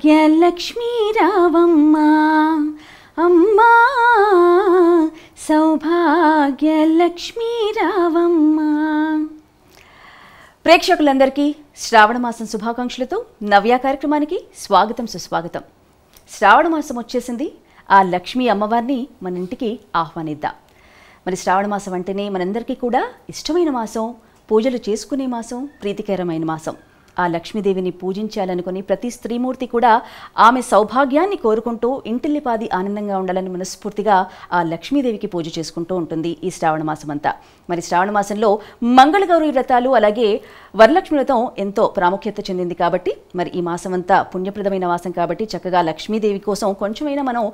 సౌభాగ్యలక్ష్మీ రావమ్మా అమ్మా సౌభాగ్యలక్ష్మీ రావమ్మా. ప్రేక్షకులందరికీ శ్రావణ మాసం శుభాకాంక్షలతో నవ్య కార్యక్రమానికి స్వాగతం సుస్వాగతం. శ్రావణ మాసం వచ్చేసింది. ఆ లక్ష్మీ అమ్మవారిని మన ఇంటికి ఆహ్వానిద్దాం. మరి శ్రావణ మాసం అంటేనే మనందరికీ కూడా ఇష్టమైన మాసం, పూజలు చేసుకునే మాసం, ప్రీతికరమైన మాసం. ఆ లక్ష్మీదేవిని పూజించాలనుకుని ప్రతి స్త్రీమూర్తి కూడా ఆమె సౌభాగ్యాన్ని కోరుకుంటూ ఇంటిల్లిపాది ఆనందంగా ఉండాలని మనస్ఫూర్తిగా ఆ లక్ష్మీదేవికి పూజ చేసుకుంటూ ఉంటుంది ఈ శ్రావణ మాసం అంతా. మరి శ్రావణ మాసంలో మంగళగౌరి వ్రతాలు అలాగే వరలక్ష్మి వ్రతం ఎంతో ప్రాముఖ్యత చెందింది కాబట్టి మరి ఈ మాసం అంతా పుణ్యప్రదమైన మాసం కాబట్టి చక్కగా లక్ష్మీదేవి కోసం కొంచెమైనా మనం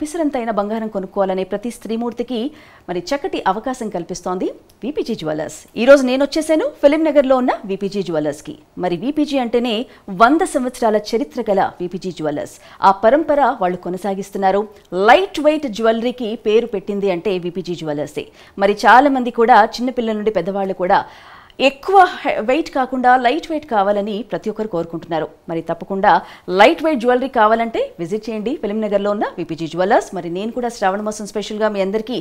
పిసరంతైన బంగారం కొనుక్కోవాలనే ప్రతి స్త్రీమూర్తికి మరి చక్కటి అవకాశం కల్పిస్తోంది విపిజీ జ్యువెలర్స్. ఈరోజు నేను వచ్చేసాను ఫిలిం నగర్లో ఉన్న విపిజీ జ్యువెలర్స్కి. మరి విపిజీ అంటేనే 100 సంవత్సరాల చరిత్ర గల విపిజీ జ్యువెలర్స్. ఆ పరంపర వాళ్ళు కొనసాగిస్తున్నారు. లైట్ వెయిట్ జ్యువెలరీకి పేరు పెట్టింది అంటే విపిజీ జ్యువెలర్సే. మరి చాలా మంది కూడా చిన్నపిల్లల నుండి పెద్దవాళ్ళు కూడా ఎక్కువ వెయిట్ కాకుండా లైట్ వెయిట్ కావాలని ప్రతి ఒక్కరు కోరుకుంటున్నారు. మరి తప్పకుండా లైట్ వెయిట్ జ్యువెలరీ కావాలంటే విజిట్ చేయండి ఫిలిం నగర్లో ఉన్న విపిజీ జ్యువెలర్స్. మరి నేను కూడా శ్రావణ మాసం స్పెషల్గా మీ అందరికీ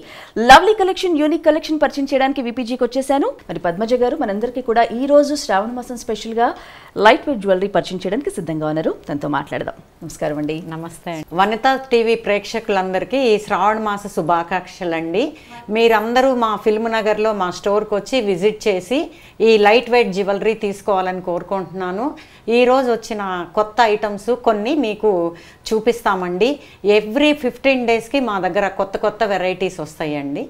లవ్లీ కలెక్షన్, యూనిక్ కలెక్షన్ పరిచయం చేయడానికి విపిజీకి వచ్చేసాను. మరి పద్మజ గారు మనందరికీ కూడా ఈ రోజు శ్రావణ మాసం స్పెషల్గా లైట్ వెయిట్ జ్యువెలరీ పరిచయం చేయడానికి సిద్ధంగా ఉన్నారు. తనతో మాట్లాడదాం. నమస్కారం అండి. నమస్తే. వనిత టీవీ ప్రేక్షకులందరికీ ఈ శ్రావణ మాస శుభాకాంక్షలండి. మీరందరూ మా ఫిల్మ్ నగర్లో మా స్టోర్కి వచ్చి విజిట్ చేసి ఈ లైట్ వెయిట్ జ్యువెలరీ తీసుకోవాలని కోరుకుంటున్నాను. ఈరోజు వచ్చిన కొత్త ఐటమ్స్ కొన్ని మీకు చూపిస్తామండి. ఎవ్రీ 15 డేస్కి మా దగ్గర కొత్త కొత్త వెరైటీస్ వస్తాయండి.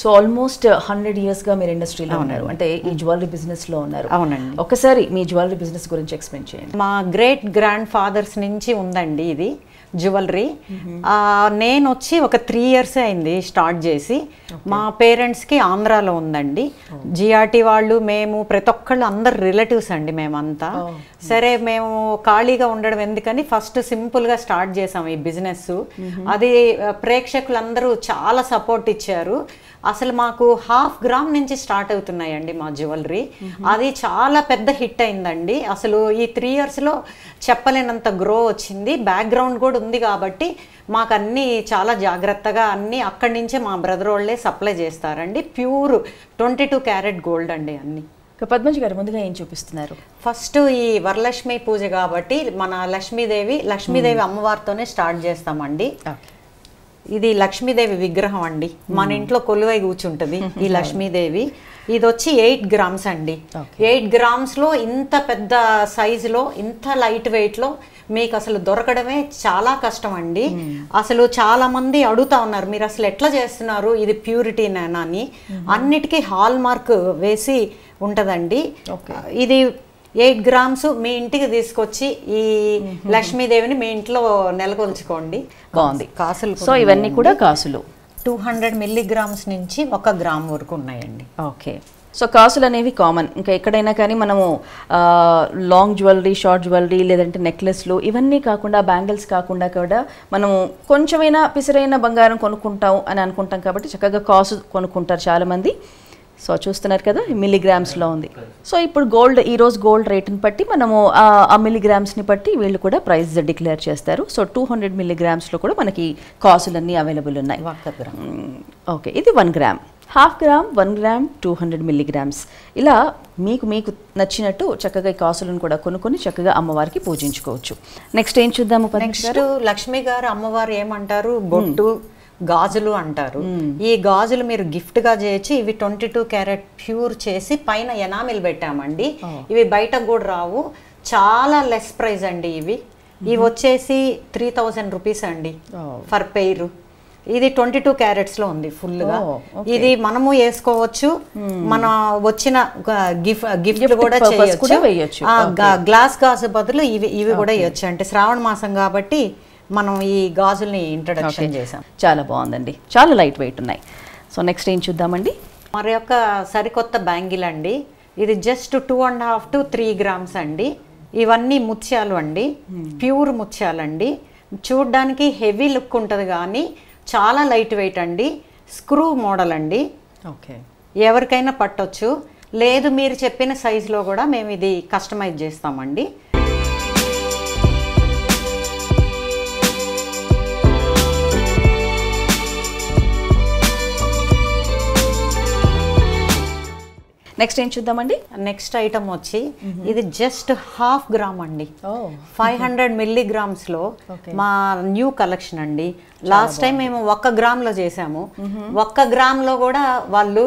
సో ఆల్మోస్ట్ 100 ఇయర్స్గా మీరు ఇండస్ట్రీలో ఉన్నారు, అంటే ఈ జ్యువెలరీ బిజినెస్లో ఉన్నారు. అవునండి. ఒకసారి మీ జ్యువెలరీ బిజినెస్ గురించి ఎక్స్ప్లెయిన్ చేయండి. మా గ్రేట్ గ్రాండ్ ఫాదర్స్ నుంచి ఉందండి ఇది జ్యువెలరీ. నేను వచ్చి ఒక 3 ఇయర్స్ అయింది స్టార్ట్ చేసి. మా పేరెంట్స్కి ఆంధ్రాలో ఉందండి. జిఆర్టీ వాళ్ళు, మేము ప్రతి ఒక్కళ్ళు అందరు రిలేటివ్స్ అండి మేమంతా. సరే మేము ఖాళీగా ఉండడం ఎందుకని ఫస్ట్ సింపుల్గా స్టార్ట్ చేసాం ఈ బిజినెస్. అది ప్రేక్షకులందరూ చాలా సపోర్ట్ ఇచ్చారు. అసలు మాకు 1/2 గ్రామ్ నుంచి స్టార్ట్ అవుతున్నాయండి మా జ్యువెలరీ. అది చాలా పెద్ద హిట్ అయిందండి. అసలు ఈ 3 ఇయర్స్లో చెప్పలేనంత గ్రో వచ్చింది. బ్యాక్గ్రౌండ్ కూడా ఉంది కాబట్టి మాకు అన్నీ చాలా జాగ్రత్తగా అన్నీ అక్కడి నుంచే మా బ్రదర్ వాళ్ళే సప్లై చేస్తారండి. ప్యూర్ 22 క్యారెట్ గోల్డ్ అండి అన్నీ. పద్మజ గారు ముందుగా ఏం చూపిస్తున్నారు? ఫస్ట్ ఈ వరలక్ష్మి పూజ కాబట్టి మన లక్ష్మీదేవి అమ్మవారితోనే స్టార్ట్ చేస్తామండి. ఇది లక్ష్మీదేవి విగ్రహం అండి. మన ఇంట్లో కొలువై కూర్చుంటుంది ఈ లక్ష్మీదేవి. ఇది వచ్చి 8 గ్రామ్స్ అండి. 8 గ్రామ్స్లో ఇంత పెద్ద సైజులో ఇంత లైట్ వెయిట్లో మీకు అసలు దొరకడమే చాలా కష్టం అండి. అసలు చాలా మంది అడుగుతా ఉన్నారు, మీరు అసలు ఎట్లా చేస్తున్నారు, ఇది ప్యూరిటీనేనా అని. అన్నిటికీ హాల్ మార్క్ వేసి ఉంటుందండి. ఇది 8 గ్రామ్స్ మీ ఇంటికి తీసుకొచ్చి ఈ లక్ష్మీదేవిని మీ ఇంట్లో నెలకొల్చుకోండి. బాగుంది. కాసులు, సో ఇవన్నీ కూడా కాసులు 200 మిల్లీగ్రామ్స్ నుంచి 1 గ్రామ్ వరకు ఉన్నాయండి. ఓకే. సో కాసులు అనేవి కామన్, ఇంకా ఎక్కడైనా కానీ మనము లాంగ్ జ్యువెలరీ, షార్ట్ జ్యువెలరీ, లేదంటే నెక్లెస్లు ఇవన్నీ కాకుండా, బ్యాంగిల్స్ కాకుండా కూడా మనము కొంచెమైనా పిసరైన బంగారం కొనుక్కుంటాం అని అనుకుంటాం కాబట్టి చక్కగా కాసు కొనుక్కుంటారు చాలామంది. సో చూస్తున్నారు కదా, మిల్లీగ్రామ్స్లో ఉంది. సో ఇప్పుడు గోల్డ్, ఈరోజు గోల్డ్ రేటుని బట్టి మనము ఆ మిల్లీగ్రామ్స్ని బట్టి వీళ్ళు కూడా ప్రైస్ డిక్లేర్ చేస్తారు. సో 200 మిల్లీగ్రామ్స్లో కూడా మనకి కాసులన్నీ అవైలబుల్ ఉన్నాయి. ఓకే, ఇది 1 గ్రామ్, 1/2 గ్రామ్, 1 గ్రామ్, 200 మిల్లీగ్రామ్స్. ఇలా మీకు నచ్చినట్టు చక్కగా ఈ కాసులను కూడా కొనుక్కొని చక్కగా అమ్మవారికి పూజించుకోవచ్చు. నెక్స్ట్ ఏం చూద్దాము? నెక్స్ట్ లక్ష్మి గారు అమ్మవారు ఏమంటారు, బొట్టు గాజులు అంటారు. ఈ గాజులు మీరు గిఫ్ట్ గా చేయొచ్చు. ఇవి 22 క్యారెట్ ప్యూర్ చేసి పైన ఎనామిల్ పెట్టామండి. ఇవి బయటకు కూడా రావు. చాలా లెస్ ప్రైస్ అండి. ఇవి వచ్చేసి 3000 రూపీస్ అండి ఫర్ పెయిర్. ఇది 22 క్యారెట్స్ లో ఉంది ఫుల్ గా. ఇది మనము వేసుకోవచ్చు, మన వచ్చిన గిఫ్ట్ కూడా చేయొచ్చు. గ్లాస్ గాజు బదులు ఇవి కూడా వేయొచ్చు. అంటే శ్రావణ మాసం కాబట్టి మనం ఈ గాజుల్ని ఇంట్రడక్షన్ చేసాం. చాలా బాగుందండి, చాలా లైట్ వెయిట్ ఉన్నాయి. సో నెక్స్ట్ ఏం చూద్దామండి? మరి యొక్క సరికొత్త బ్యాంగిల్ అండి. ఇది జస్ట్ 2.5 to 3 గ్రామ్స్ అండి. ఇవన్నీ ముత్యాలు అండి, ప్యూర్ ముత్యాలండి. చూడ్డానికి హెవీ లుక్ ఉంటుంది కానీ చాలా లైట్ వెయిట్ అండి, స్క్రూ మోడల్ అండి, ఓకే, ఎవరికైనా పట్టొచ్చు. లేదు మీరు చెప్పిన సైజులో కూడా మేము ఇది కస్టమైజ్ చేస్తామండి. నెక్స్ట్ ఏం చూద్దామండి? నెక్స్ట్ ఐటమ్ వచ్చి ఇది జస్ట్ 1/2 గ్రామ్ అండి, 500 మిల్లీగ్రామ్స్లో మా న్యూ కలెక్షన్ అండి. లాస్ట్ టైం మేము 1 గ్రామ్లో చేసాము. 1 గ్రామ్లో కూడా వాళ్ళు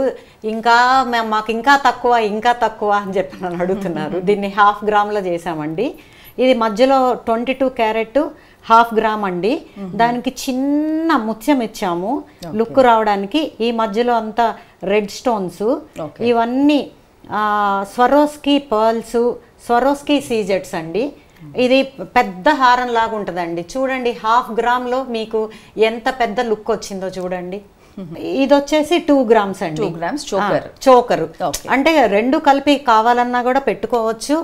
ఇంకా మాకు ఇంకా తక్కువ అని చెప్పి నన్ను అడుగుతున్నారు. దీన్ని 1/2 గ్రామ్లో చేసామండి. ఇది మధ్యలో 22 క్యారెట్ 1/2 గ్రామ్ అండి. దానికి చిన్న ముత్యం ఇచ్చాము లుక్ రావడానికి. ఈ మధ్యలో అంతా రెడ్ స్టోన్స్, ఇవన్నీ స్వరోస్కి పర్ల్స్, స్వరోస్కి సీజెట్స్ అండి. ఇది పెద్ద హారం లాగా ఉంటుందండి. చూడండి 1/2 గ్రామ్లో మీకు ఎంత పెద్ద లుక్ వచ్చిందో చూడండి. ఇది వచ్చేసి 2 గ్రామ్స్ అండి, 2 గ్రామ్స్ చోకరు. అంటే రెండు కలిపి కావాలన్నా కూడా పెట్టుకోవచ్చు,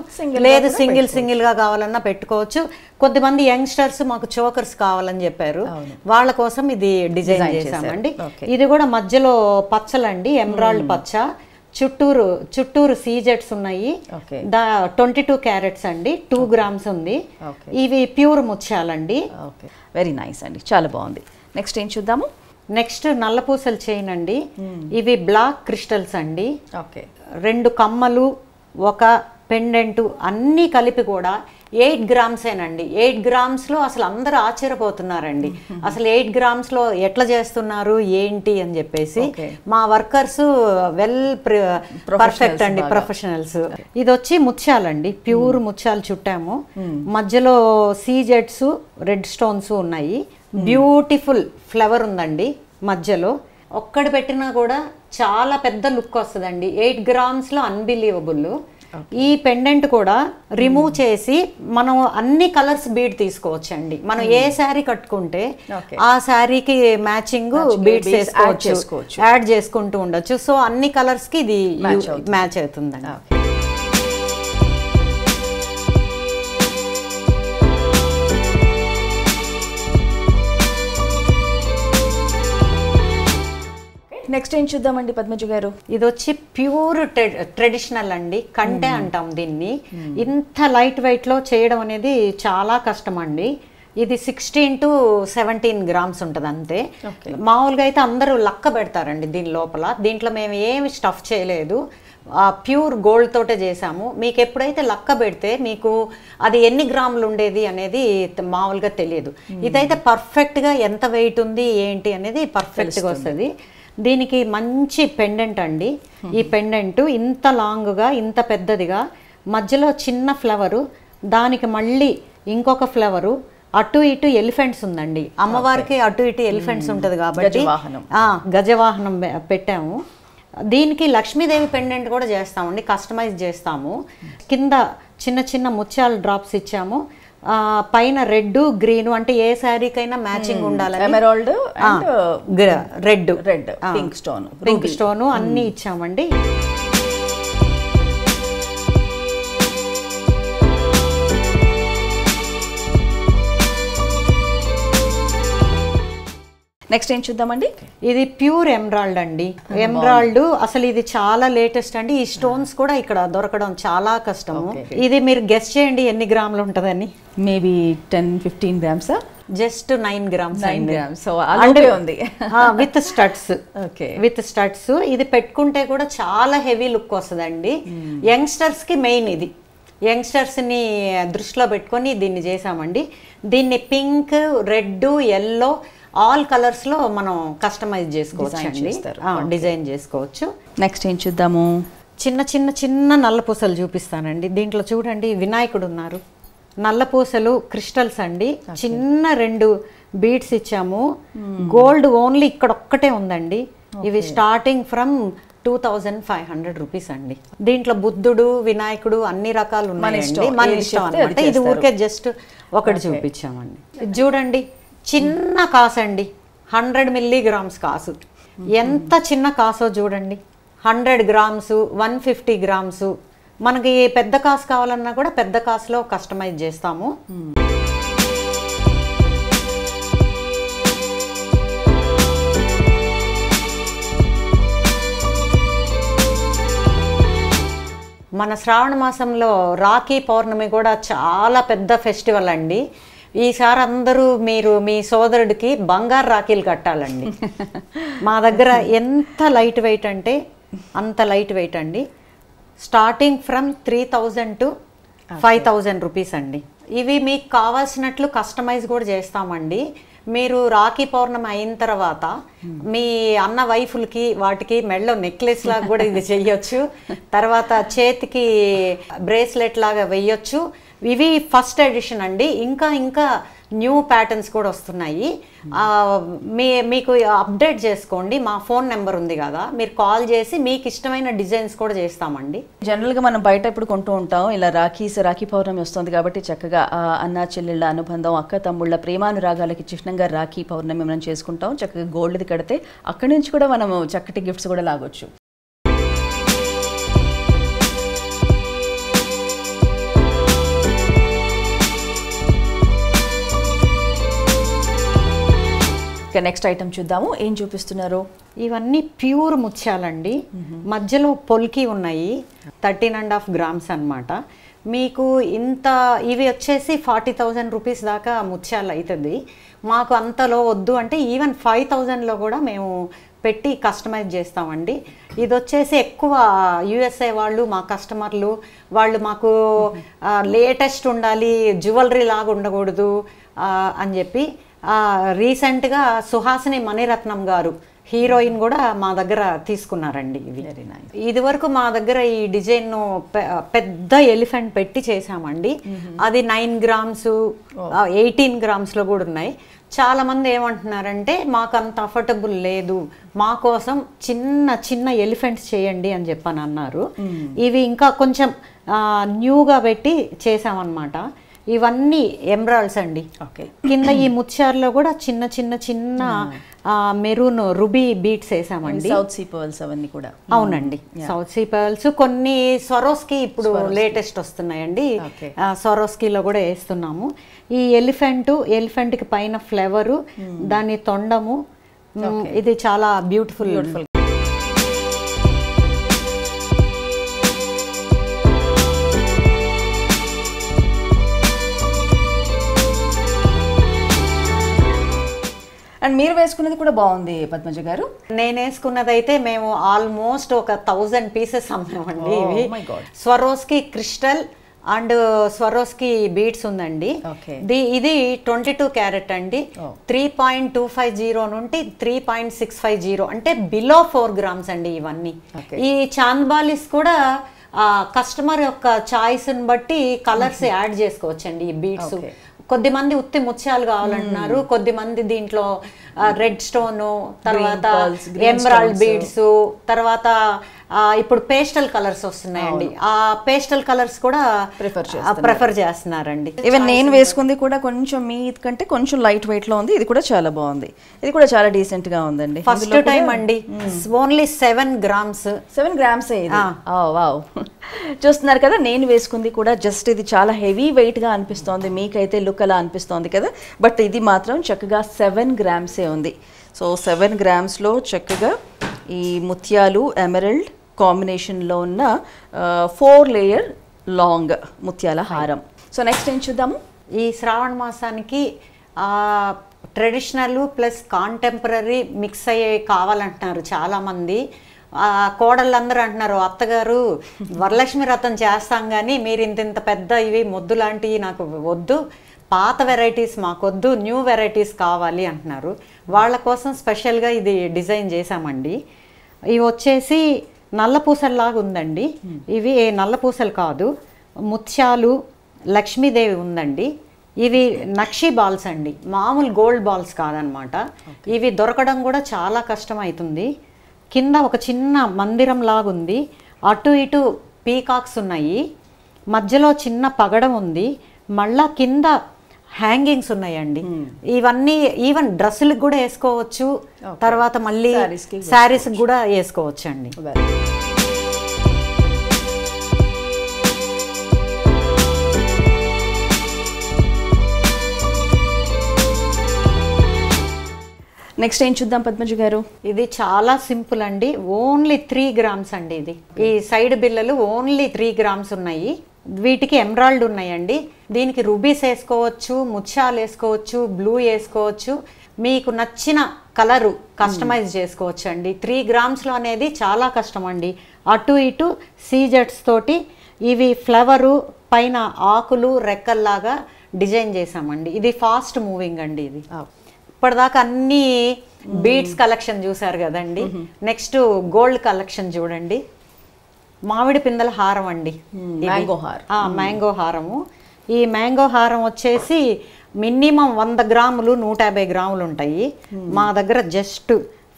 లేదు సింగిల్ గా కావాలన్నా పెట్టుకోవచ్చు. కొద్దిమంది యంగ్స్టర్స్ మాకు చోకర్స్ కావాలని చెప్పారు, వాళ్ళ కోసం ఇది డిజైన్ చేసామండి. ఇది కూడా మధ్యలో పచ్చలండి, ఎమరాల్డ్ పచ్చ, చుట్టూరు సీజెట్స్ ఉన్నాయి. 22 క్యారెట్స్ అండి, 2 గ్రామ్స్ ఉంది. ఇవి ప్యూర్ ముత్యాలండి. వెరీ నైస్ అండి, చాలా బాగుంది. నెక్స్ట్ ఏం చూద్దాము? నెక్స్ట్ నల్లపూసలు చైన్ అండి. ఇవి బ్లాక్ క్రిస్టల్స్ అండి. 2 కమ్మలు, 1 పెండెంట్ అన్నీ కలిపి కూడా 8 గ్రామ్సేనండి. 8 గ్రామ్స్లో అసలు అందరూ ఆశ్చర్యపోతున్నారండి. అసలు 8 గ్రామ్స్లో ఎట్లా చేస్తున్నారు ఏంటి అని చెప్పేసి. మా వర్కర్స్ పర్ఫెక్ట్ అండి, ప్రొఫెషనల్స్. ఇది వచ్చి ముత్యాలండి, ప్యూర్ ముత్యాలు చుట్టాము. మధ్యలో సీజెట్స్, రెడ్ స్టోన్స్ ఉన్నాయి. బ్యూటిఫుల్ ఫ్లవర్ ఉందండి మధ్యలో. ఒక్కటి పెట్టినా కూడా చాలా పెద్ద లుక్ వస్తుందండి. 8 గ్రామ్స్లో అన్బిలీవబుల్. ఈ పెండెంట్ కూడా రిమూవ్ చేసి మనం అన్ని కలర్స్ బీడ్ తీసుకోవచ్చండి. మనం ఏ శారీ కట్టుకుంటే ఆ శారీకి మ్యాచింగ్ బీడ్స్ వేసుకోవచ్చు, యాడ్ చేసుకుంటూ ఉండొచ్చు. సో అన్ని కలర్స్ కి ఇది మ్యాచ్ అవుతుందండి. నెక్స్ట్ ఏం చూద్దామండి పద్మజ గారు? ఇది వచ్చి ప్యూర్ ట్రెడిషనల్ అండి, కంటే అంటాం దీన్ని. ఇంత లైట్ వెయిట్ లో చేయడం అనేది చాలా కష్టం అండి. ఇది 16 to 17 గ్రామ్స్ ఉంటుంది అంతే. మామూలుగా అయితే అందరూ లక్క పెడతారండి దీని లోపల. దీంట్లో మేము ఏమి స్టఫ్ చేయలేదు, ప్యూర్ గోల్డ్ తోటే చేసాము. మీకు ఎప్పుడైతే లక్క పెడితే మీకు అది ఎన్ని గ్రాములు ఉండేది అనేది మామూలుగా తెలియదు. ఇదైతే పర్ఫెక్ట్గా ఎంత వెయిట్ ఉంది ఏంటి అనేది పర్ఫెక్ట్గా వస్తుంది. దీనికి మంచి పెండెంట్ అండి. ఈ పెండెంట్ ఇంత లాంగ్గా, ఇంత పెద్దదిగా, మధ్యలో చిన్న ఫ్లవరు, దానికి మళ్ళీ ఇంకొక ఫ్లవరు, అటు ఇటు ఎలిఫెంట్స్ ఉందండి. అమ్మవారికి అటు ఇటు ఎలిఫెంట్స్ ఉంటుంది కాబట్టి గజవాహనం పెట్టాము. దీనికి లక్ష్మీదేవి పెండెంట్ కూడా చేస్తామండి, కస్టమైజ్ చేస్తాము. కింద చిన్న చిన్న ముత్యాల డ్రాప్స్ ఇచ్చాము. పైన రెడ్ గ్రీన్, అంటే ఏ శారీకైనా మ్యాచింగ్ ఉండాలని ఎమరాల్డ్ రెడ్ పింక్ స్టోన్ అన్ని ఇచ్చామండి. నెక్స్ట్ ఏం చూద్దామండి? ఇది ప్యూర్ ఎమరాల్డ్ అండి. ఎమరాల్డ్ అసలు ఇది చాలా లేటెస్ట్ అండి. ఈ స్టోన్స్ కూడా ఇక్కడ దొరకడం చాలా కష్టము. ఇది మీరు గెస్ చేయండి ఎన్ని గ్రాములు ఉంటుందని. Maybe 10-15 grams. Just 9 grams. With studs. With studs. ఇది పెట్టుకుంటే కూడా చాలా హెవీ లుక్ వస్తుందండి. యంగ్స్టర్స్ కి మెయిన్ ఇది. యంగ్స్టర్స్ని దృష్టిలో పెట్టుకొని దీన్ని చేసామండి. దీన్ని పింక్, రెడ్, ఎల్లో ఆల్ కలర్స్లో మనం కస్టమైజ్ చేసుకోవచ్చు అండి, డిజైన్ చేసుకోవచ్చు. నెక్స్ట్ ఏం చూద్దాము? చిన్న చిన్న చిన్న నల్ల పూసలు చూపిస్తానండి. దీంట్లో చూడండి వినాయకుడు ఉన్నారు. నల్ల పూసలు క్రిస్టల్స్ అండి. చిన్న 2 బీడ్స్ ఇచ్చాము. గోల్డ్ ఓన్లీ ఇక్కడ ఒక్కటే ఉందండి. ఇవి స్టార్టింగ్ ఫ్రమ్ 2500 రూపీస్ అండి. దీంట్లో బుద్ధుడు, వినాయకుడు అన్ని రకాలు ఉన్నాయండి, మన ఇష్టం అనమాట. ఇది ఊరికే జస్ట్ ఒకటి చూపించామండి. చూడండి చిన్న కాసు అండి, 100 మిల్లీగ్రామ్స్ కాసు. ఎంత చిన్న కాసో చూడండి. 100 గ్రామ్స్, 150 గ్రామ్స్. మనకి పెద్ద కాసు కావాలన్నా కూడా పెద్ద కాసులో కస్టమైజ్ చేస్తాము. మన శ్రావణ మాసంలో రాఖీ పౌర్ణమి కూడా చాలా పెద్ద ఫెస్టివల్ అండి. ఈసారి అందరూ మీరు మీ సోదరుడికి బంగారు రాఖీలు కట్టాలండి. మా దగ్గర ఎంత లైట్ వెయిట్ అంటే అంత లైట్ వెయిట్ అండి. స్టార్టింగ్ ఫ్రమ్ 3000 to 5000 రూపీస్ అండి. ఇవి మీకు కావాల్సినట్లు కస్టమైజ్ కూడా చేస్తామండి. మీరు రాఖీ పౌర్ణమి అయిన తర్వాత మీ అన్న వైఫులకి వాటికి మెడలో నెక్లెస్ లాగా కూడా ఇది చెయ్యొచ్చు. తర్వాత చేతికి బ్రేస్లెట్ లాగా వెయ్యొచ్చు. ఇవి ఫస్ట్ ఎడిషన్ అండి. ఇంకా ఇంకా న్యూ ప్యాటర్న్స్ కూడా వస్తున్నాయి. మీకు అప్డేట్ చేసుకోండి. మా ఫోన్ నెంబర్ ఉంది కదా, మీరు కాల్ చేసి మీకు ఇష్టమైన డిజైన్స్ కూడా చేస్తామండి. జనరల్గా మనం బయట ఎప్పుడు కొంటూ ఉంటాం, ఇలా రాఖీ పౌర్ణమి వస్తుంది కాబట్టి చక్కగా అన్న చెల్లెళ్ళ అనుబంధం, అక్క తమ్ముళ్ళ ప్రేమానురాగాలకి చిహ్నంగా రాఖీ పౌర్ణమి మనం చేసుకుంటాం. చక్కగా గోల్డ్ది కడితే అక్కడి నుంచి కూడా మనం చక్కటి గిఫ్ట్స్ కూడా లాగొచ్చు. ఇక నెక్స్ట్ ఐటమ్ చూద్దాము, ఏం చూపిస్తున్నారు? ఇవన్నీ ప్యూర్ ముత్యాలండి. మధ్యలో పొల్కి ఉన్నాయి, 13.5 grams అన్నమాట. మీకు ఇంత ఇవి వచ్చేసి 40,000 రూపీస్ దాకా ముత్యాలు అవుతుంది. మాకు అంతలో వద్దు అంటే ఈవెన్ 5,000లో కూడా మేము పెట్టి కస్టమైజ్ చేస్తామండి. ఇది వచ్చేసి ఎక్కువ యుఎస్ఏ వాళ్ళు మా కస్టమర్లు వాళ్ళు మాకు లేటెస్ట్ ఉండాలి, జ్యువెలరీ లాగా ఉండకూడదు అని చెప్పి రీసెంట్గా సుహాసిని మణిరత్నం గారు హీరోయిన్ కూడా మా దగ్గర తీసుకున్నారండి. ఇవి ఇది వరకు మా దగ్గర ఈ డిజైన్ పెద్ద ఎలిఫెంట్ పెట్టి చేసామండి. అది 9 grams 18 grams కూడా ఉన్నాయి. చాలా మంది ఏమంటున్నారంటే మాకు అంత అఫోర్డబుల్ లేదు, మా కోసం చిన్న చిన్న ఎలిఫెంట్స్ చేయండి అని చెప్పని అన్నారు. ఇవి ఇంకా కొంచెం న్యూగా పెట్టి చేసామన్నమాట. ఇవన్నీ ఎమరాల్డ్స్ అండి. కింద ఈ ముత్యాల్లో కూడా చిన్న చిన్న చిన్న మెరూన్ రుబీ బీట్స్ వేసామండి. సౌత్ సీ పర్ల్స్ అవన్నీ కూడా. అవునండి, సౌత్ సీ పర్ల్స్. కొన్ని స్వరోస్కి ఇప్పుడు లేటెస్ట్ వస్తున్నాయండి. స్వరోస్కీలో కూడా వేస్తున్నాము. ఈ ఎలిఫెంట్కి పైన ఫ్లవరు, దాని తొండము, ఇది చాలా బ్యూటిఫుల్. అండ్ మీరు వేసుకున్నది కూడా బాగుంది పద్మజ గారు. నేను వేసుకున్నది అయితే మేము ఆల్మోస్ట్ ఒక 1000 pieces అమ్మామండి. ఇవి Swarovski crystal and Swarovski beads ఉందండి. ఇది 22 క్యారెట్ అండి. 3.250 నుండి 3.650 అంటే బిలో 4 grams అండి. ఇవన్నీ ఈ చాంద్బాలిస్ కూడా కస్టమర్ యొక్క చాయిస్ని బట్టి కలర్స్ యాడ్ చేసుకోవచ్చండి. ఈ బీడ్స్ కొద్దిమంది ఉత్తి ముత్యాలు కావాలంటున్నారు, కొద్దిమంది దీంట్లో రెడ్ స్టోను, తర్వాత ఎమరాల్డ్ బీడ్స్, తర్వాత ఇప్పుడు పేస్టల్ కలర్స్ వస్తున్నాయండి. ఆ పేస్టల్ కలర్స్ కూడా ప్రిఫర్ చేస్తున్నారండి. ఈవెన్ నేను వేసుకుంది కూడా కొంచెం మీ కంటే కొంచెం లైట్ వెయిట్ లో ఉంది. ఇది కూడా చాలా బాగుంది. ఇది కూడా చాలా డీసెంట్ గా ఉందండి. ఫస్ట్ టైం అండి. Only 7 grams. 7 grams wow. చూస్తున్నారు కదా, నేను వేసుకుంది కూడా జస్ట్ ఇది చాలా హెవీ వెయిట్ గా అనిపిస్తోంది, మీకైతే లుక్ అలా అనిపిస్తోంది కదా. బట్ ఇది మాత్రం చక్కగా 7 grams ఉంది. సో 7 grams లో చక్కగా ఈ ముత్యాలు ఎమరల్డ్ కాంబినేషన్లో ఉన్న 4 layer లాంగ్ ముత్యాల హారం. సో నెక్స్ట్ ఏం చూద్దాము. ఈ శ్రావణ మాసానికి ట్రెడిషనల్ ప్లస్ కాంటెంపరీ మిక్స్ అయ్యే కావాలంటున్నారు చాలామంది. కోడళ్ళందరూ అంటున్నారు, అత్తగారు వరలక్ష్మి వ్రతం చేస్తాం కానీ మీరు ఇంత పెద్ద ఇవి మొద్దు లాంటివి నాకు వద్దు, పాత వెరైటీస్ మాకొద్దు, న్యూ వెరైటీస్ కావాలి అంటున్నారు. వాళ్ళ కోసం స్పెషల్గా ఇది డిజైన్ చేశామండి. ఇవి వచ్చేసి నల్లపూసల్లాగా ఉందండి. ఇవి నల్లపూసలు కాదు, ముత్యాలు, లక్ష్మీదేవి ఉందండి. ఇవి నక్షి బాల్స్ అండి, మామూలు గోల్డ్ బాల్స్ కాదనమాట. ఇవి దొరకడం కూడా చాలా కష్టమవుతుంది. కింద ఒక చిన్న మందిరం లాగుంది, అటు ఇటు పీకాక్స్ ఉన్నాయి, మధ్యలో చిన్న పగడం ఉంది, మళ్ళా కింద హ్యాంగింగ్స్ ఉన్నాయండి. ఇవన్నీ ఈవెన్ డ్రెస్సులకు కూడా వేసుకోవచ్చు, తర్వాత మళ్ళీ శారీస్ కూడా వేసుకోవచ్చు అండి. నెక్స్ట్ ఏం చూద్దాం పద్మజ గారు? ఇది చాలా సింపుల్ అండి, ఓన్లీ 3 గ్రామ్స్ అండి. ఇది ఈ సైడ్ బిల్లలు ఓన్లీ 3 గ్రామ్స్ ఉన్నాయి. వీటికి ఎమరాల్డ్ ఉన్నాయండి. దీనికి రూబీస్ వేసుకోవచ్చు, ముత్యాలు వేసుకోవచ్చు, బ్లూ వేసుకోవచ్చు, మీకు నచ్చిన కలరు కస్టమైజ్ చేసుకోవచ్చు అండి. 3 గ్రామ్స్లో అనేది చాలా కష్టం అండి. అటు ఇటు సీజెట్స్ తోటి ఇవి ఫ్లవరు పైన ఆకులు రెక్కల్లాగా డిజైన్ చేసామండి. ఇది ఫాస్ట్ మూవింగ్ అండి. ఇది ఇప్పటిదాకా అన్ని బీడ్స్ కలెక్షన్ చూసారు కదండి. నెక్స్ట్ గోల్డ్ కలెక్షన్ చూడండి. మామిడి పిందెల హారం అండి, మ్యాంగో హారం. మ్యాంగో హారము. ఈ మ్యాంగో హారం వచ్చేసి మినిమం 100 గ్రాములు 150 గ్రాములు ఉంటాయి. మా దగ్గర జస్ట్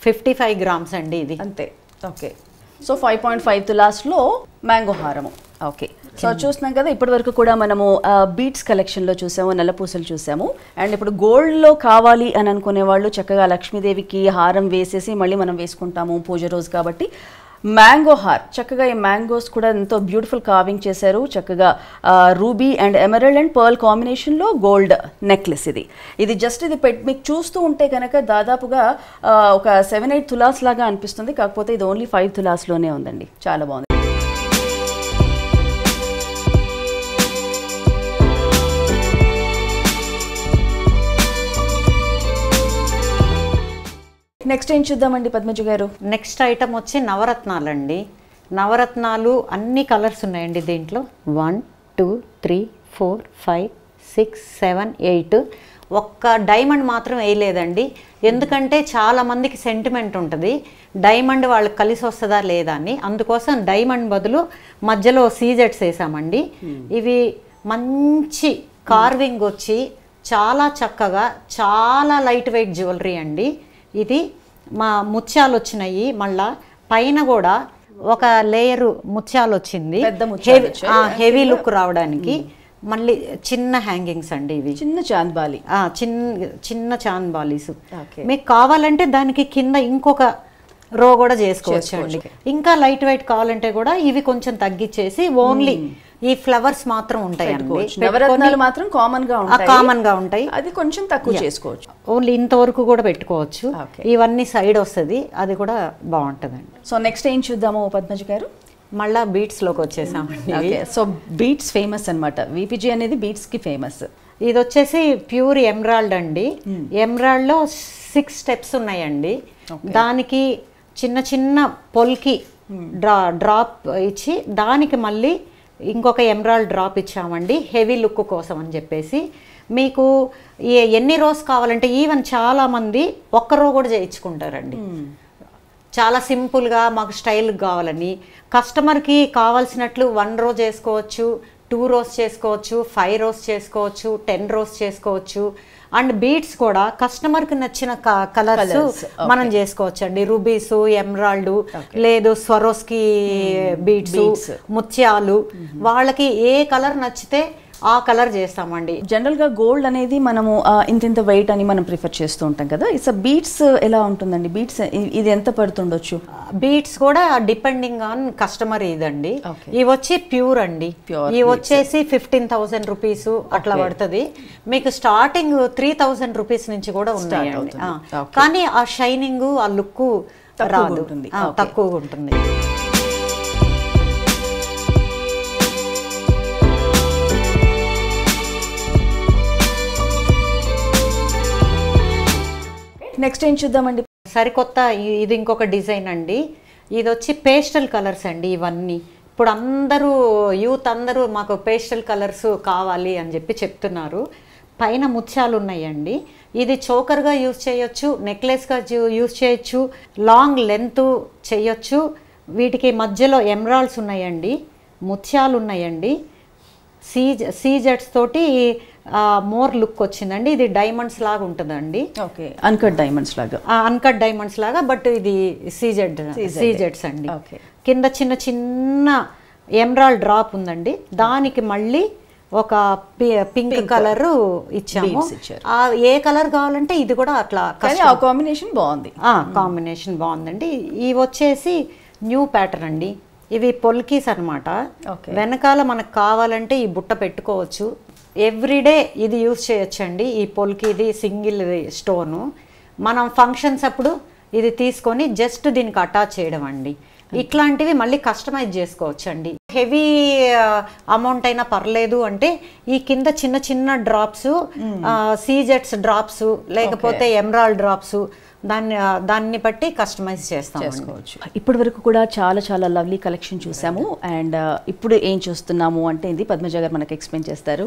55 గ్రామ్స్ అండి ఇది అంతే. ఓకే, సో 5.5 తులాస్లో మ్యాంగో హారము. ఓకే, సో చూస్తున్నాం కదా ఇప్పటి వరకు కూడా మనము బీట్స్ కలెక్షన్లో చూసాము, నల్లపూసలు చూసాము. అండ్ ఇప్పుడు గోల్డ్లో కావాలి అని అనుకునే వాళ్ళు చక్కగా లక్ష్మీదేవికి హారం వేసేసి మళ్ళీ మనం వేసుకుంటాము పూజ రోజు కాబట్టి మ్యాంగో హార్, చక్కగా ఈ మ్యాంగోస్ కూడా ఎంతో బ్యూటిఫుల్ కార్వింగ్ చేశారు. చక్కగా ruby and emerald and pearl కాంబినేషన్లో గోల్డ్ నెక్లెస్. ఇది జస్ట్ ఇది మీకు చూస్తూ ఉంటే కనుక దాదాపుగా ఒక 7-8 తులాస్ లాగా అనిపిస్తుంది. కాకపోతే ఇది ఓన్లీ 5 తులాస్లోనే ఉందండి. చాలా బాగుంది. నెక్స్ట్ ఏం చూద్దామండి పద్మజ గారు? నెక్స్ట్ ఐటమ్ వచ్చి నవరత్నాలండి. నవరత్నాలు అన్ని కలర్స్ ఉన్నాయండి దీంట్లో. 1 2 3 4 5 6 7 8. ఒక్క డైమండ్ మాత్రం వేయలేదండి. ఎందుకంటే చాలా మందికి సెంటిమెంట్ ఉంటుంది డైమండ్ వాళ్ళకి కలిసి వస్తుందా లేదా అని. అందుకోసం డైమండ్ బదులు మధ్యలో సీజెట్స్ వేసామండి. ఇవి మంచి కార్వింగ్ వచ్చి చాలా చక్కగా, చాలా లైట్ వెయిట్ జ్యువెలరీ అండి. ఇది మా ముత్యాలు వచ్చినాయి. మళ్ళా పైన కూడా ఒక లేయరు ముత్యాలు వచ్చింది, హెవీ లుక్ రావడానికి. మళ్ళీ చిన్న హ్యాంగింగ్స్ అండి ఇవి, చిన్న చాంద్బాలి, చిన్న చాంద్బాలీస్. మీకు కావాలంటే దానికి కింద ఇంకొక రో కూడా చేసుకోవచ్చు అండి. ఇంకా లైట్ వెయిట్ కావాలంటే కూడా ఇవి కొంచెం తగ్గించేసి ఓన్లీ ఈ ఫ్లవర్స్ మాత్రం ఉంటాయి. నవరత్నాలు మాత్రం కామన్ గా ఉంటాయి, అది కొంచెం తక్కువ చేసుకోవచ్చు. ఓన్లీ ఇంతవరకు కూడా పెట్టుకోవచ్చు. ఇవన్నీ సైడ్ వస్తుంది, అది కూడా బాగుంటుందండి. సో నెక్స్ట్ ఏం చూద్దాము పద్మజ గారు? మళ్ళా బీట్స్ లోకి వచ్చేసామండి. సో బీట్స్ ఫేమస్ అనమాట. విపిజి అనేది బీట్స్ కి ఫేమస్. ఇది వచ్చేసి ప్యూర్ ఎమరాల్డ్ అండి. ఎమరాల్డ్ లో 6 స్టెప్స్ ఉన్నాయండి. దానికి చిన్న చిన్న పొల్కి డ్రాప్ ఇచ్చి దానికి మళ్ళీ ఇంకొక ఎమరాల్డ్ డ్రాప్ ఇచ్చామండి, హెవీ లుక్ కోసం అని చెప్పేసి. మీకు ఎన్ని రోస్ కావాలంటే ఈవెన్ చాలామంది ఒక్క రో కూడా చేయించుకుంటారండి. చాలా సింపుల్గా మాకు స్టైల్ కావాలని. కస్టమర్కి కావాల్సినట్లు 1 రో చేసుకోవచ్చు, 2 రోస్ చేసుకోవచ్చు, 5 రోస్ చేసుకోవచ్చు, 10 రోస్ చేసుకోవచ్చు. అండ్ బీడ్స్ కూడా కస్టమర్కి నచ్చిన కలర్స్ మనం చేసుకోవచ్చు అండి. రూబీస్, ఎమరాల్డ్, లేదు స్వరోస్కి బీడ్స్, ముత్యాలు, వాళ్ళకి ఏ కలర్ నచ్చితే ఆ కలర్ చేస్తామండి. జనరల్గా గోల్డ్ అనేది మనము ఇంత వెయిట్ అని మనం ప్రిఫర్ చేస్తూ ఉంటాం కదా. ఇట్స్ బీట్స్ ఎలా ఉంటుందండి? బీట్స్ ఇది ఎంత పడుతుండొచ్చు? బీట్స్ కూడా డిపెండింగ్ ఆన్ కస్టమర్ ఇదండి. ఇవి వచ్చి ప్యూర్ అండి. ఇవి వచ్చేసి 15,000 రూపీస్ అట్లా పడుతుంది. మీకు స్టార్టింగ్ 3,000 రూపీస్ నుంచి కూడా ఉన్నాయండి. కానీ ఆ షైనింగ్, ఆ లుక్ రాదు, తక్కువగా ఉంటుంది. నెక్స్ట్ ఏం చూద్దామండి? సరికొత్త ఇది ఇంకొక డిజైన్ అండి. ఇది వచ్చి పేస్టల్ కలర్స్ అండి. ఇవన్నీ ఇప్పుడు అందరూ యూత్ అందరూ మాకు పేస్టల్ కలర్స్ కావాలి అని చెప్పి చెప్తున్నారు. పైన ముత్యాలు ఉన్నాయండి. ఇది చోకర్గా యూజ్ చేయొచ్చు, నెక్లెస్గా యూజ్ చేయొచ్చు, లాంగ్ లెంత్ చేయొచ్చు. వీటికి మధ్యలో ఎమరాల్డ్స్ ఉన్నాయండి, ముత్యాలు ఉన్నాయండి, సీజెట్స్ తోటి మోర్ లుక్ వచ్చిందండి. ఇది డైమండ్స్ లాగా ఉంటుందండి. ఓకే, అన్కట్ డైమండ్స్ లాగా. అన్కట్ డైమండ్స్ లాగా, బట్ ఇది సీజెట్స్ అండి. కింద చిన్న చిన్న ఎమరాల్డ్ డ్రాప్ ఉందండి. దానికి మళ్ళీ ఒక పింక్ కలర్ ఇచ్చాము. ఏ కలర్ కావాలంటే ఇది కూడా అట్లా కాంబినేషన్ బాగుంది. కాంబినేషన్ బాగుందండి. ఇవి వచ్చేసి న్యూ ప్యాటర్న్ అండి. ఇవి పొల్కీస్ అనమాట. వెనకాల మనకు కావాలంటే ఈ బుట్ట పెట్టుకోవచ్చు. ఎవ్రీడే ఇది యూజ్ చేయొచ్చండి. ఈ పొల్కి ఇది సింగిల్ స్టోను. మనం ఫంక్షన్స్ అప్పుడు ఇది తీసుకొని జస్ట్ దీనికి అటాచ్ చేయడం అండి. ఇట్లాంటివి మళ్ళీ కస్టమైజ్ చేసుకోవచ్చు అండి. హెవీ అమౌంట్ అయినా పర్లేదు అంటే ఈ కింద చిన్న చిన్న డ్రాప్స్, సీజెట్స్ డ్రాప్స్, లేకపోతే ఎమరాల్డ్ డ్రాప్స్, దాన్ని బట్టి కస్టమైజ్ చేసుకోవచ్చు. ఇప్పటి వరకు కూడా చాలా చాలా లవ్లీ కలెక్షన్ చూసాము. అండ్ ఇప్పుడు ఏం చూస్తున్నాము అంటే ఇది పద్మజ గారు మనకి ఎక్స్ప్లెయిన్ చేస్తారు.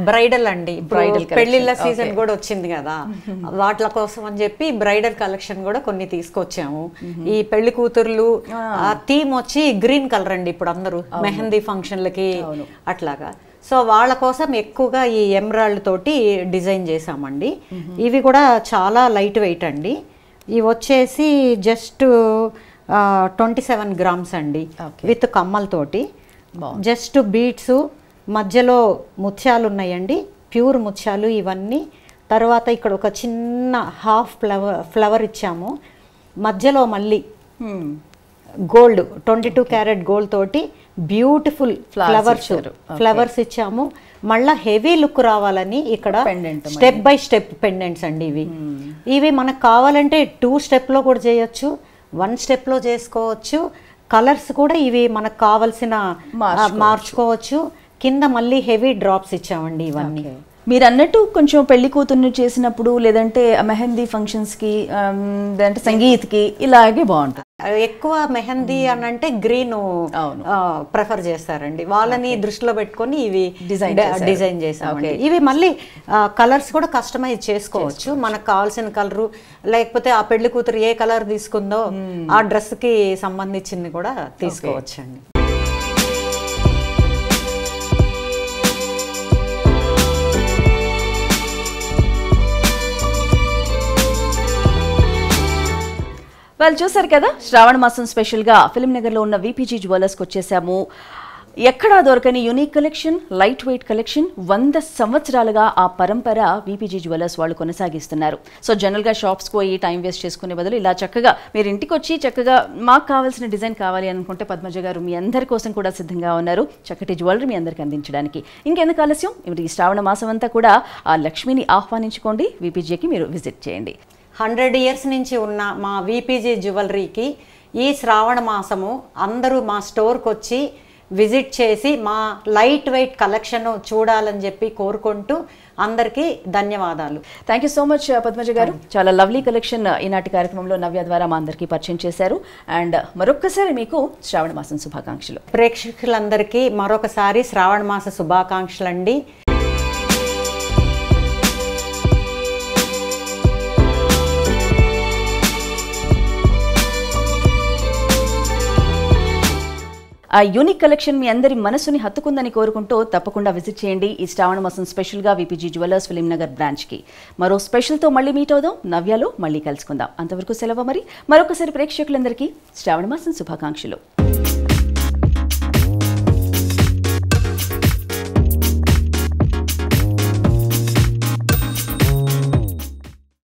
బ్రైడల్ అండి, బ్రైడల్ పెళ్లిళ్ళ సీజన్ కూడా వచ్చింది కదా, వాటి కోసం అని చెప్పి బ్రైడల్ కలెక్షన్ కూడా కొన్ని తీసుకొచ్చాము. ఈ పెళ్లి కూతుర్లు థీమ్ వచ్చి గ్రీన్ కలర్ అండి. ఇప్పుడు అందరూ మెహందీ ఫంక్షన్లకి అట్లాగా, సో వాళ్ళ కోసం ఎక్కువగా ఈ ఎమరాల్డ్ తోటి డిజైన్ చేసామండి. ఇవి కూడా చాలా లైట్ వెయిట్ అండి. ఇవి వచ్చేసి జస్ట్ 27 గ్రామ్స్ అండి, విత్ కమ్మలతోటి. జస్ట్ బీడ్స్, మధ్యలో ముత్యాలు ఉన్నాయండి, ప్యూర్ ముత్యాలు ఇవన్నీ. తర్వాత ఇక్కడ ఒక చిన్న హాఫ్ ఫ్లవర్ ఇచ్చాము, మధ్యలో మళ్ళీ గోల్డ్ 22 క్యారెట్ గోల్డ్ తోటి బ్యూటిఫుల్ ఫ్లవర్స్ ఇచ్చాము. మళ్ళా హెవీ లుక్ రావాలని ఇక్కడ స్టెప్ బై స్టెప్ పెండెంట్స్ అండి. ఇవి మనకు కావాలంటే 2 స్టెప్లో కూడా చేయొచ్చు, 1 స్టెప్లో చేసుకోవచ్చు. కలర్స్ కూడా ఇవి మనకు కావాల్సిన మార్చుకోవచ్చు. కింద మళ్ళీ హెవీ డ్రాప్స్ ఇచ్చామండి ఇవన్నీ. మీరు అన్నట్టు కొంచెం పెళ్లి కూతుర్ని చేసినప్పుడు లేదంటే మెహందీ ఫంక్షన్స్కి లేదంటే సంగీత్కి ఇలాగే బాగుంటుంది. ఎక్కువ మెహందీ అని అంటే గ్రీన్ ప్రిఫర్ చేస్తారండి, వాళ్ళని దృష్టిలో పెట్టుకొని ఇవి డిజైన్ చేసామండి. ఇవి మళ్ళీ కలర్స్ కూడా కస్టమైజ్ చేసుకోవచ్చు, మనకు కావాల్సిన కలరు, లేకపోతే ఆ పెళ్లి కూతురు ఏ కలర్ తీసుకుందో ఆ డ్రెస్కి సంబంధించింది కూడా తీసుకోవచ్చు అండి. వాళ్ళు చూసారు కదా, శ్రావణ మాసం స్పెషల్గా ఫిల్మ్ నగర్లో ఉన్న విపిజీ జ్యువెలర్స్కి వచ్చేసాము. ఎక్కడా దొరకని unique collection, light weight collection, 100 సంవత్సరాలుగా ఆ పరంపర విపిజీ జ్యువెలర్స్ వాళ్ళు కొనసాగిస్తున్నారు. సో జనరల్గా షాప్స్కి పోయి టైం వేస్ట్ చేసుకునే బదులు ఇలా చక్కగా మీరు ఇంటికి వచ్చి చక్కగా మాకు కావాల్సిన డిజైన్ కావాలి అనుకుంటే పద్మజ గారు మీ అందరి కోసం కూడా సిద్ధంగా ఉన్నారు చక్కటి జ్యువెలరీ మీ అందరికి అందించడానికి. ఇంకెందుకు ఆలస్యం, ఇప్పుడు ఈ శ్రావణ మాసం అంతా కూడా ఆ లక్ష్మిని ఆహ్వానించుకోండి, విపిజీకి మీరు విజిట్ చేయండి. 100 ఇయర్స్ నుంచి ఉన్న మా విపిజీ జ్యువెలరీకి ఈ శ్రావణ మాసము అందరూ మా స్టోర్కి వచ్చి విజిట్ చేసి మా లైట్ వెయిట్ కలెక్షన్ చూడాలని చెప్పి కోరుకుంటూ అందరికీ ధన్యవాదాలు. Thank you so much Padmaja గారు. చాలా లవ్లీ కలెక్షన్ ఈనాటి కార్యక్రమంలో నవ్య ద్వారా మా అందరికీ పరిచయం చేశారు. అండ్ మరొక్కసారి మీకు శ్రావణ మాసం శుభాకాంక్షలు. ప్రేక్షకులందరికీ మరొకసారి శ్రావణ మాస శుభాకాంక్షలు అండి. ఆ యూనిక్ కలెక్షన్ మీ అందరి మనసుని హత్తుకుందని కోరుకుంటూ తప్పకుండా విజిట్ చేయండి ఈ శ్రావణ మాసం స్పెషల్గా విపిజీ జ్యువెలర్స్ ఫిల్మ్ నగర్ బ్రాంచ్కి. మరో స్పెషల్తో మళ్ళీ మీట్ అవుదాం, నవ్యాలో మళ్ళీ కలుసుకుందాం. అంతవరకు సెలవు. మరి మరొకసారి ప్రేక్షకులందరికీ శ్రావణ మాసం శుభాకాంక్షలు.